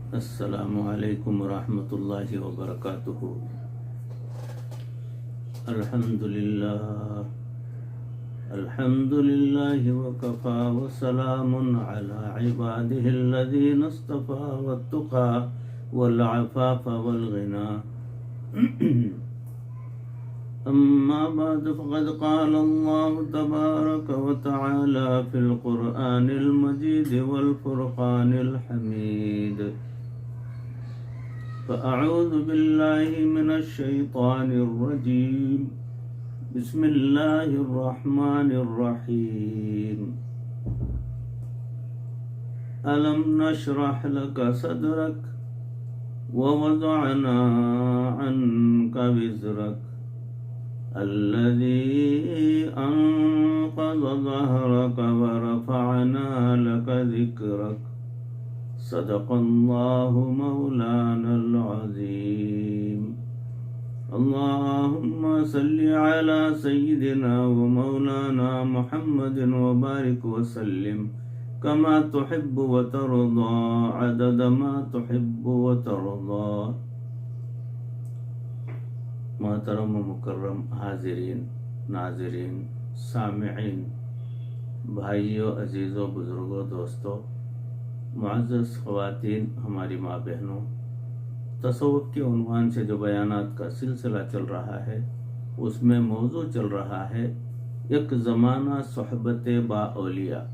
السلام علیکم ورحمۃ اللہ وبرکاتہ۔ الحمد للہ وکفى وسلام علی عباده الذین اصطفى والتقى والعفاف والغنى اما بعد فقد قال اللہ تبارک وتعالى في القرآن المجید والفرقان الحمید۔ فأعوذ بالله من الشيطان الرجيم، بسم الله الرحمن الرحيم۔ ألم نشرح لك صدرك ووضعنا عنك وزرك الذي أنقض ظهرك ورفعنا لك ذكرك، صدق اللہ مولانا العظیم۔ اللہم صلی علی سیدنا ومولانا محمد وبارک وسلم کما تحب وترضى عدد ما تحب وترضى۔ محترم و مکرم حاضرین، ناظرین، سامعین، بھائیوں، عزیزوں، بزرگوں، دوستوں، معزز خواتین، ہماری ماں بہنوں، تصوف کے عنوان سے جو بیانات کا سلسلہ چل رہا ہے اس میں موضوع چل رہا ہے ایک زمانہ صحبت با اولیاء،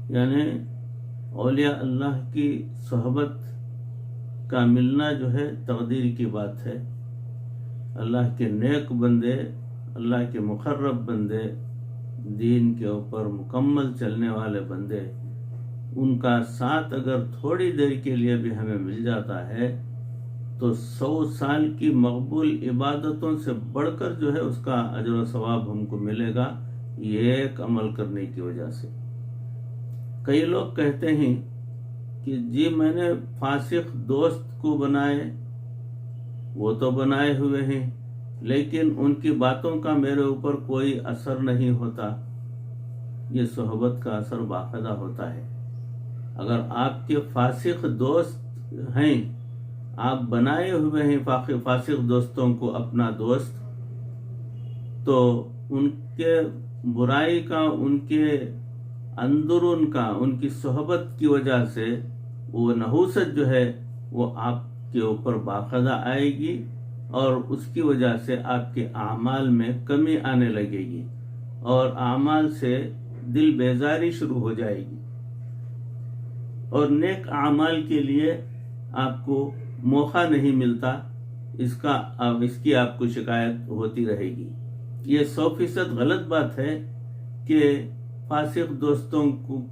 یعنی اولیاء اللہ کی صحبت کا ملنا جو ہے تقدیر کی بات ہے۔ اللہ کے نیک بندے، اللہ کے مقرب بندے، دین کے اوپر مکمل چلنے والے بندے، ان کا ساتھ اگر تھوڑی دیر کے لیے بھی ہمیں مل جاتا ہے تو 100 سال کی مقبول عبادتوں سے بڑھ کر جو ہے اس کا اجر و ثواب ہم کو ملے گا، یہ ایک عمل کرنے کی وجہ سے۔ کئی لوگ کہتے ہیں کہ جی میں نے فاسق دوست کو بنائے، وہ تو بنائے ہوئے ہیں لیکن ان کی باتوں کا میرے اوپر کوئی اثر نہیں ہوتا۔ یہ صحبت کا اثر باخدا ہوتا ہے۔ اگر آپ کے فاسق دوست ہیں، آپ بنائے ہوئے ہیں فاسق دوستوں کو اپنا دوست، تو ان کے برائی کا، ان کے اندرون کا، ان کی صحبت کی وجہ سے وہ نحوست جو ہے وہ آپ کے اوپر باخدا آئے گی اور اس کی وجہ سے آپ کے اعمال میں کمی آنے لگے گی اور اعمال سے دل بیزاری شروع ہو جائے گی اور نیک اعمال کے لیے آپ کو موقع نہیں ملتا، اس کی آپ کو شکایت ہوتی رہے گی۔ یہ 100% غلط بات ہے کہ فاسق دوستوں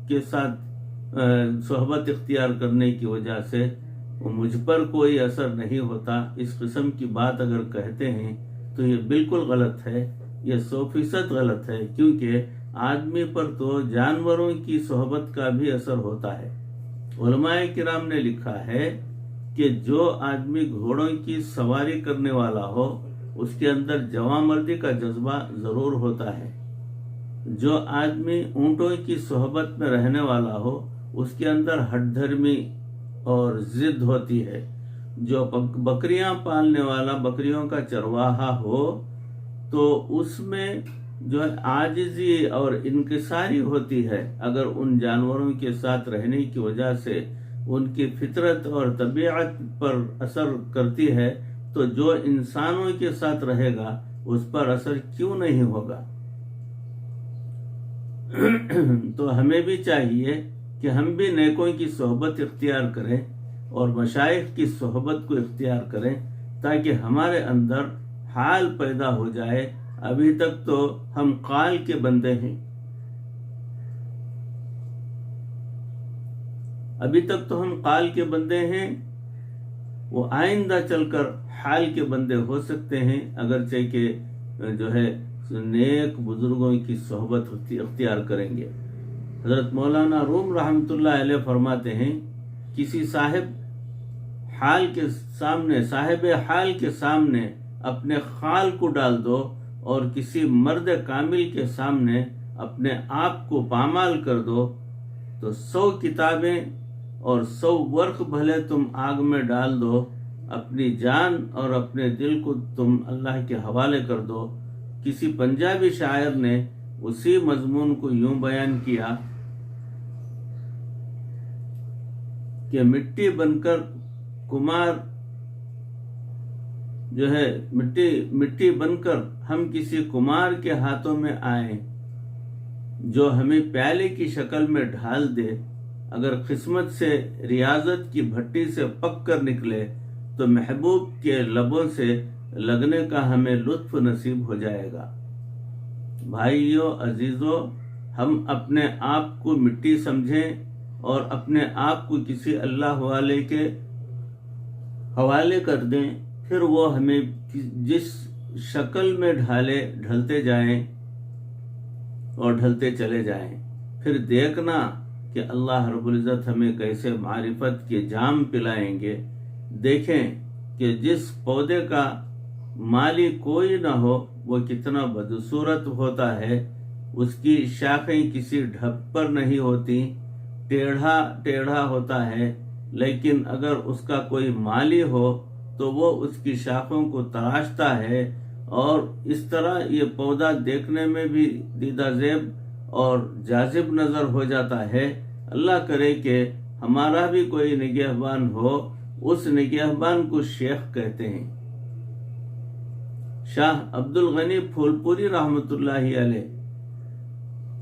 کے ساتھ صحبت اختیار کرنے کی وجہ سے مجھ پر کوئی اثر نہیں ہوتا، اس قسم کی بات اگر کہتے ہیں تو یہ بالکل غلط ہے، یہ 100% غلط ہے، کیونکہ آدمی پر تو جانوروں کی صحبت کا بھی اثر ہوتا ہے۔ علماء کرام نے لکھا ہے کہ جو آدمی گھوڑوں کی سواری کرنے والا ہو اس کے اندر جواں مردی کا جذبہ ضرور ہوتا ہے۔ جو آدمی اونٹوں کی صحبت میں رہنے والا ہو اس کے اندر ہٹ دھرمی اور ضد ہوتی ہے۔ جو بکریاں پالنے والا، بکریوں کا چرواہا ہو تو اس میں جو ہے عاجزی اور انکساری ہوتی ہے۔ اگر ان جانوروں کے ساتھ رہنے کی وجہ سے ان کی فطرت اور طبیعت پر اثر کرتی ہے تو جو انسانوں کے ساتھ رہے گا اس پر اثر کیوں نہیں ہوگا؟ تو ہمیں بھی چاہیے کہ ہم بھی نیکوں کی صحبت اختیار کریں اور مشائخ کی صحبت کو اختیار کریں تاکہ ہمارے اندر حال پیدا ہو جائے۔ ابھی تک تو ہم قال کے بندے ہیں، وہ آئندہ چل کر حال کے بندے ہو سکتے ہیں اگرچہ کہ جو ہے نیک بزرگوں کی صحبت اختیار کریں گے۔ حضرت مولانا روم رحمۃ اللہ علیہ فرماتے ہیں، کسی صاحب حال کے سامنے اپنے خال کو ڈال دو اور کسی مرد کامل کے سامنے اپنے آپ کو پامال کر دو تو 100 کتابیں اور 100 ورق بھلے تم آگ میں ڈال دو، اپنی جان اور اپنے دل کو تم اللہ کے حوالے کر دو۔ کسی پنجابی شاعر نے اسی مضمون کو یوں بیان کیا کہ مٹی بن کر کمار جو ہے مٹی بن کر ہم کسی کمار کے ہاتھوں میں آئیں جو ہمیں پیالے کی شکل میں ڈھال دے، اگر قسمت سے ریاضت کی بھٹی سے پک کر نکلے تو محبوب کے لبوں سے لگنے کا ہمیں لطف نصیب ہو جائے گا۔ بھائیو عزیزو، ہم اپنے آپ کو مٹی سمجھیں اور اپنے آپ کو کسی اللہ والے کے حوالے کر دیں، پھر وہ ہمیں جس شکل میں ڈھلتے جائیں اور ڈھلتے چلے جائیں، پھر دیکھنا کہ اللہ رب العزت ہمیں کیسے معرفت کے جام پلائیں گے۔ دیکھیں کہ جس پودے کا مالی کوئی نہ ہو وہ کتنا بدصورت ہوتا ہے، اس کی شاخیں کسی ڈھب پر نہیں ہوتی، ٹیڑھا ہوتا ہے، لیکن اگر اس کا کوئی مالی ہو تو وہ اس کی شاخوں کو تراشتا ہے، اور اس طرح یہ پودا دیکھنے میں بھی دیدہ زیب اور جاذب نظر ہو جاتا ہے۔ اللہ کرے کہ ہمارا بھی کوئی نگہبان ہو، اس نگہبان کو شیخ کہتے ہیں۔ شاہ عبد الغنی پھولپوری رحمۃ اللہ علیہ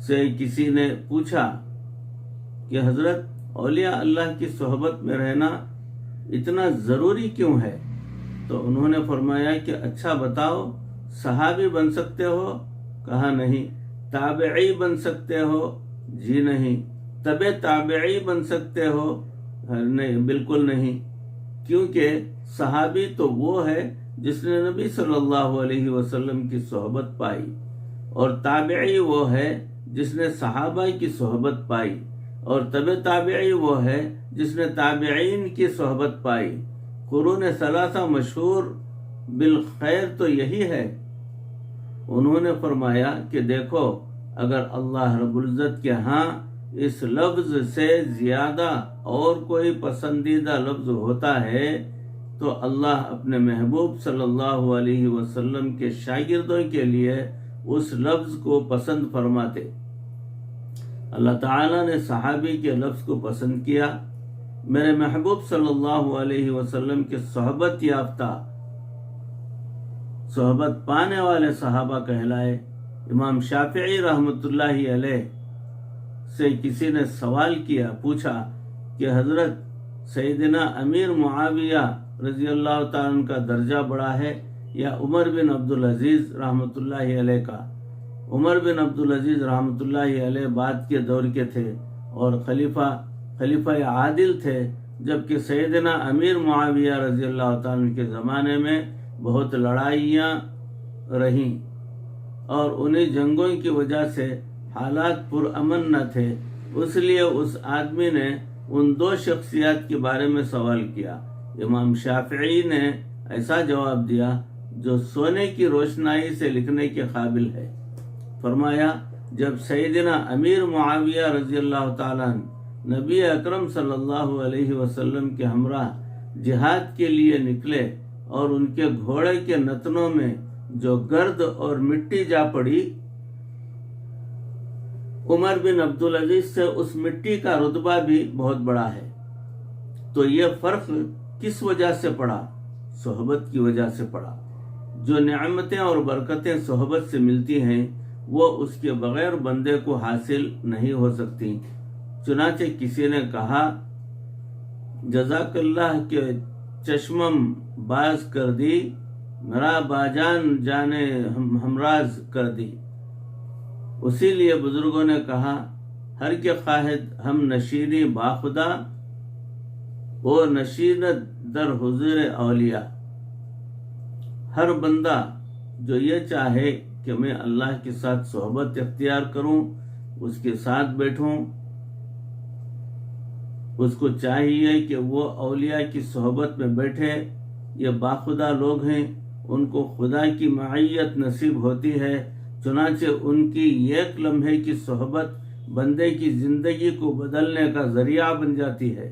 سے کسی نے پوچھا کہ حضرت، اولیاء اللہ کی صحبت میں رہنا اتنا ضروری کیوں ہے؟ تو انہوں نے فرمایا کہ اچھا بتاؤ، صحابی بن سکتے ہو؟ کہا نہیں۔ تابعی بن سکتے ہو؟ جی نہیں۔ تبع تابعی بن سکتے ہو؟ نہیں، بالکل نہیں، کیونکہ صحابی تو وہ ہے جس نے نبی صلی اللہ علیہ وسلم کی صحبت پائی، اور تابعی وہ ہے جس نے صحابہ کی صحبت پائی، اور تبع تابعی وہ ہے جس نے تابعین کی صحبت پائی۔ قرون ثلاثہ مشہور بالخیر تو یہی ہے۔ انہوں نے فرمایا کہ دیکھو، اگر اللہ رب العزت کے ہاں اس لفظ سے زیادہ اور کوئی پسندیدہ لفظ ہوتا ہے تو اللہ اپنے محبوب صلی اللہ علیہ وسلم کے شاگردوں کے لیے اس لفظ کو پسند فرماتے۔ اللہ تعالیٰ نے صحابی کے لفظ کو پسند کیا۔ میرے محبوب صلی اللہ علیہ وسلم کے صحبت یافتہ، صحبت پانے والے صحابہ کہلائے۔ امام شافعی رحمۃ اللہ علیہ سے کسی نے سوال کیا، پوچھا کہ حضرت، سیدنا امیر معاویہ رضی اللہ تعالیٰ عنہ کا درجہ بڑا ہے یا عمر بن عبدالعزیز رحمۃ اللہ علیہ کا؟ عمر بن عبدالعزیز رحمۃ اللہ علیہ بعد کے دور کے تھے اور خلیفہ عادل تھے، جبکہ سیدنا امیر معاویہ رضی اللہ تعالیٰ عنہ کے زمانے میں بہت لڑائیاں رہیں، اور انہیں جنگوں کی وجہ سے حالات پرامن نہ تھے۔ اس لیے اس آدمی نے ان دو شخصیات کے بارے میں سوال کیا۔ امام شافعی نے ایسا جواب دیا جو سونے کی روشنائی سے لکھنے کے قابل ہے۔ فرمایا، جب سیدنا امیر معاویہ رضی اللہ تعالیٰ عنہ نبی اکرم صلی اللہ علیہ وسلم کے ہمراہ جہاد کے لیے نکلے اور ان کے گھوڑے کے نتنوں میں جو گرد اور مٹی جا پڑی، عمر بن عبدالعزیز سے اس مٹی کا رتبہ بھی بہت بڑا ہے۔ تو یہ فرق کس وجہ سے پڑا؟ صحبت کی وجہ سے پڑا۔ جو نعمتیں اور برکتیں صحبت سے ملتی ہیں وہ اس کے بغیر بندے کو حاصل نہیں ہو سکتی۔ چنانچہ کسی نے کہا، جزاک اللہ کے چشمم باز کر دی، میرا باجان جانے ہمراز کر دی۔ اسی لیے بزرگوں نے کہا، ہر کے خواہد ہم نشینی باخدا، وہ نشینت در حضور اولیاء۔ ہر بندہ جو یہ چاہے کہ میں اللہ کے ساتھ صحبت اختیار کروں، اس کے ساتھ بیٹھوں، اس کو چاہیے کہ وہ اولیاء کی صحبت میں بیٹھے۔ یہ باخدا لوگ ہیں، ان کو خدا کی معیت نصیب ہوتی ہے، چنانچہ ان کی ایک لمحے کی صحبت بندے کی زندگی کو بدلنے کا ذریعہ بن جاتی ہے۔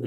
1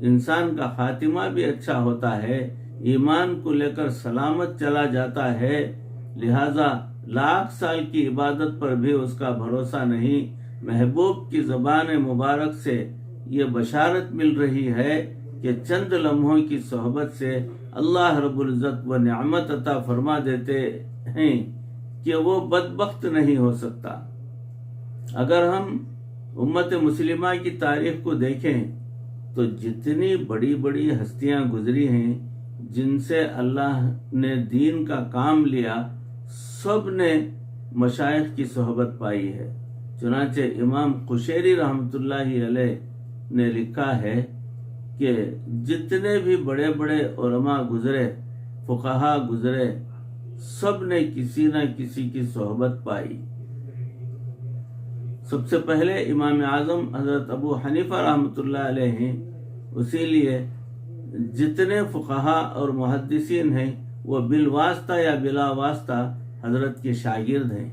انسان کا خاتمہ بھی اچھا ہوتا ہے، ایمان کو لے کر سلامت چلا جاتا ہے، لہذا لاکھ سال کی عبادت پر بھی اس کا بھروسہ نہیں۔ محبوب کی زبان مبارک سے یہ بشارت مل رہی ہے کہ چند لمحوں کی صحبت سے اللہ رب العزت وہ نعمت عطا فرما دیتے ہیں کہ وہ بدبخت نہیں ہو سکتا۔ اگر ہم امت مسلمہ کی تاریخ کو دیکھیں تو جتنی بڑی بڑی ہستیاں گزری ہیں جن سے اللہ نے دین کا کام لیا، سب نے مشائخ کی صحبت پائی ہے۔ چنانچہ امام قشیری رحمۃ اللہ علیہ نے لکھا ہے کہ جتنے بھی بڑے بڑے علماء گزرے، فقہا گزرے، سب نے کسی نہ کسی کی صحبت پائی۔ سب سے پہلے امام اعظم حضرت ابو حنیفہ رحمۃ اللہ علیہ ہیں، اسی لیے جتنے فقہا اور محدثین ہیں وہ بالواسطہ یا بلا واسطہ حضرت کے شاگرد ہیں،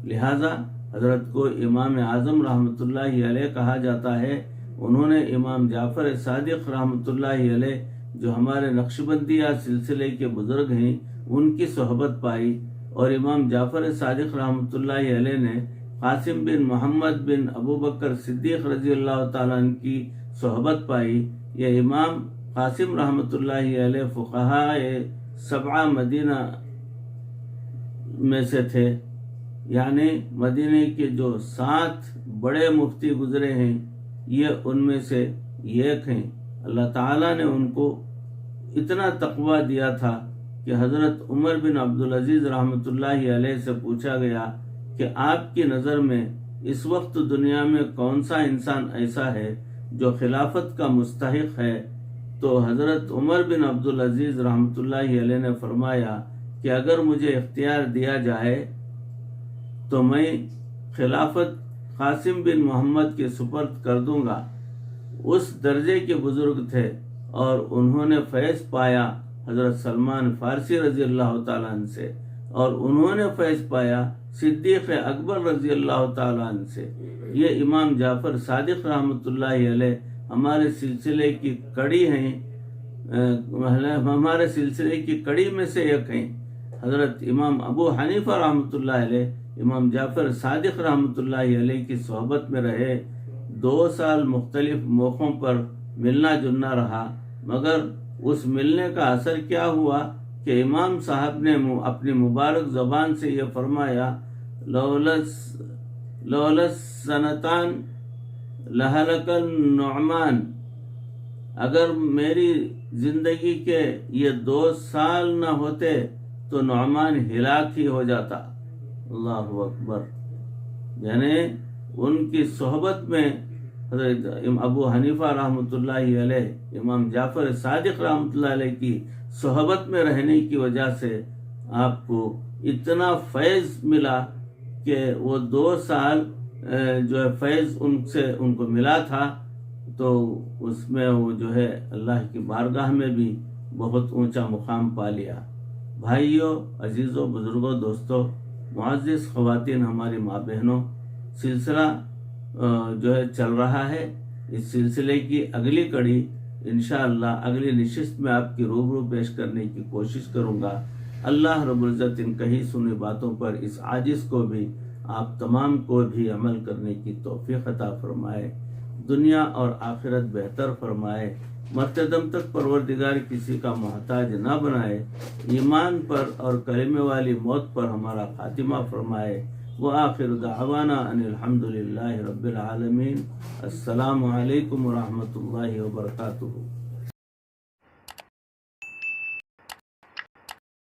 لہذا حضرت کو امام اعظم رحمۃ اللہ علیہ کہا جاتا ہے۔ انہوں نے امام جعفر صادق رحمۃ اللہ علیہ جو ہمارے نقشبندیہ سلسلے کے بزرگ ہیں ان کی صحبت پائی، اور امام جعفر صادق رحمۃ اللہ علیہ نے قاسم بن محمد بن ابو بکر صدیق رضی اللہ تعالیٰ عنہ کی صحبت پائی۔ یہ امام قاسم رحمۃ اللہ علیہ فقہاء سبعہ مدینہ میں سے تھے، یعنی مدینہ کے جو 7 بڑے مفتی گزرے ہیں یہ ان میں سے ایک ہیں۔ اللہ تعالیٰ نے ان کو اتنا تقوی دیا تھا کہ حضرت عمر بن عبدالعزیز رحمۃ اللہ علیہ سے پوچھا گیا کہ آپ کی نظر میں اس وقت دنیا میں کون سا انسان ایسا ہے جو خلافت کا مستحق ہے؟ تو حضرت عمر بن عبدالعزیز رحمۃ اللہ علیہ نے فرمایا کہ اگر مجھے اختیار دیا جائے تو میں خلافت قاسم بن محمد کے سپرد کر دوں گا۔ اس درجے کے بزرگ تھے اور انہوں نے فیض پایا حضرت سلمان فارسی رضی اللہ تعالیٰ عنہ سے، اور انہوں نے فیض پایا صدیق اکبر رضی اللہ تعالیٰ عنہ سے۔ یہ امام جعفر صادق رحمۃ اللہ علیہ ہمارے سلسلے کی کڑی ہیں، ہمارے سلسلے کی کڑی میں سے ایک ہیں۔ حضرت امام ابو حنیفہ رحمۃ اللہ علیہ امام جعفر صادق رحمۃ اللہ علیہ کی صحبت میں رہے، 2 سال مختلف موقعوں پر ملنا جلنا رہا، مگر اس ملنے کا اثر کیا ہوا کہ امام صاحب نے اپنی مبارک زبان سے یہ فرمایا، لولس سنتان لہلک النعمان، اگر میری زندگی کے یہ 2 سال نہ ہوتے تو نعمان ہلاک ہی ہو جاتا۔ اللہ اکبر۔ یعنی ان کی صحبت میں حضرت ابو حنیفہ رحمۃ اللہ علیہ، امام جعفر صادق رحمۃ اللہ علیہ کی صحبت میں رہنے کی وجہ سے آپ کو اتنا فیض ملا کہ وہ 2 سال جو ہے فیض ان کو ملا تھا، تو اس میں وہ جو ہے اللہ کی بارگاہ میں بھی بہت اونچا مقام پا لیا۔ بھائیوں، عزیزوں، بزرگوں، دوستوں، معزز خواتین، ہماری ماں بہنوں، سلسلہ جو ہے چل رہا ہے۔ اس سلسلے کی اگلی کڑی انشاءاللہ اگلی نشست میں آپ کی روبرو پیش کرنے کی کوشش کروں گا۔ اللہ رب العزت ان کہی سنی باتوں پر اس عاجز کو بھی، آپ تمام کو بھی عمل کرنے کی توفیق عطا فرمائے، دنیا اور آخرت بہتر فرمائے، مرتے دم تک پروردگار کسی کا محتاج نہ بنائے، ایمان پر اور کلمے والی موت پر ہمارا خاتمہ فرمائے۔ وآخر دعوانا ان الحمدللہ رب العالمین۔ السلام علیکم ورحمۃ اللہ وبرکاتہ۔